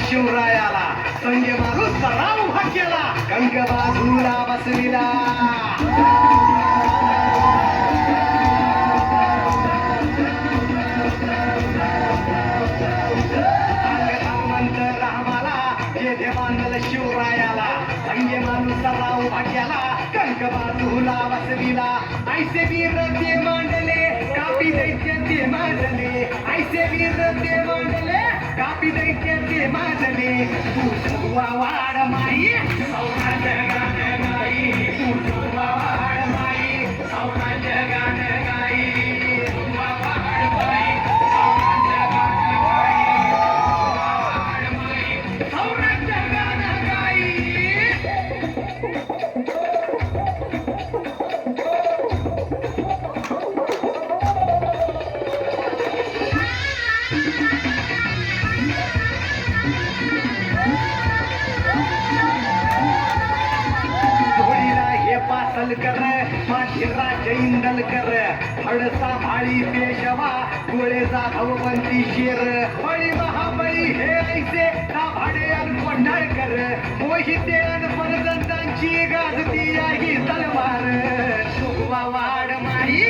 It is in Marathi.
शिवरायाला संगे माणूस सराव उभा केला गंग बाजूला बसविला रामाला जेथे मानल शिवरायाला संगे माणूस सराव उभा केला गंग बाजूला बसविला ऐसे वीर ते मांडले कापी दैत्य ते मांडले ऐसे वीर ते मांडले कापी दैत्य ते मांडले तू वाड माई सौराज्य गाण गाई तू वाड माई सौराज्य गाण गाई वाड माई सौराज्य गाण गाई वाड माई सौराज्य गाण गाई कर माझिरा जैंदल कर हडसा भाळी पेशवा गोळे जाधव पंथी शेर बळी महाबळी हे ऐसे भाडे कोंढाळ कर मोहिते परदंतांची गाजती आहे तलवार सुगवा वाड माई